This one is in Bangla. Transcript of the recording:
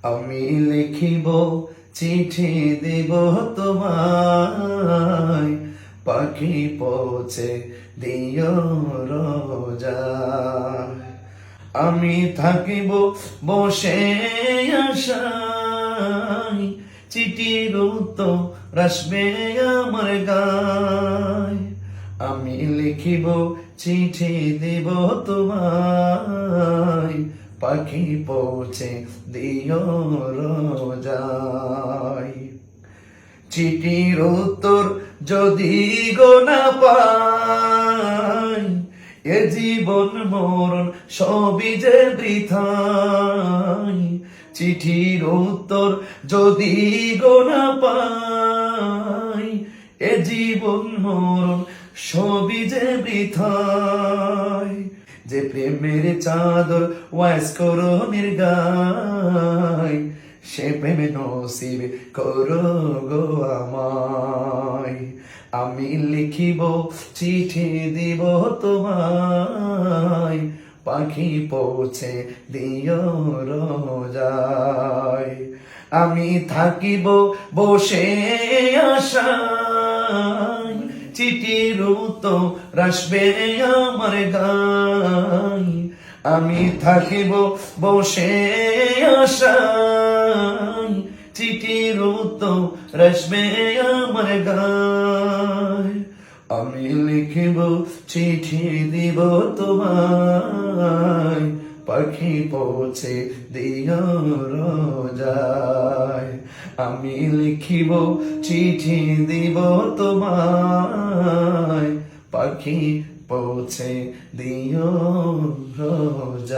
আমি লিখিব চিঠি দিব তোমায়, পাখি পৌঁছে দিও রোজায়। আমি থাকিব বসে আশায়, চিঠির উত্তর আসবে আমার গায়। আমি লিখিব চিঠি দিব তোমায়, পাখি পৌঁছে দিও রোজায়। চিঠির উত্তর যদি গো না পাই, এ জীবন মরণ সবই যে বৃথায়। চিঠির উত্তর যদি গো না পাই, এ জীবন মরণ সবই যে বৃথায়। যে প্রেমের চাদর ওয়াইস করো নির্গায়, সে প্রেমে নসিব করো গো আমায়। আমি লিখিব চিঠি দিব তোমায়, পাখি পৌঁছে দিও রোজায়। আমি থাকিব বসে আশায়, চিঠির উত্তর আসবে আমার গায়। আমি থাকিব বসে আশায়, চিঠির উত্তর আসবে আমার গায়। আমি লিখিব চিঠি দিব তোমায়, পাখি পৌঁছে দিও রোজায়। আমি লিখিব চিঠি দিব তোমায়, পাখি পৌঁছে দিও রোজায়।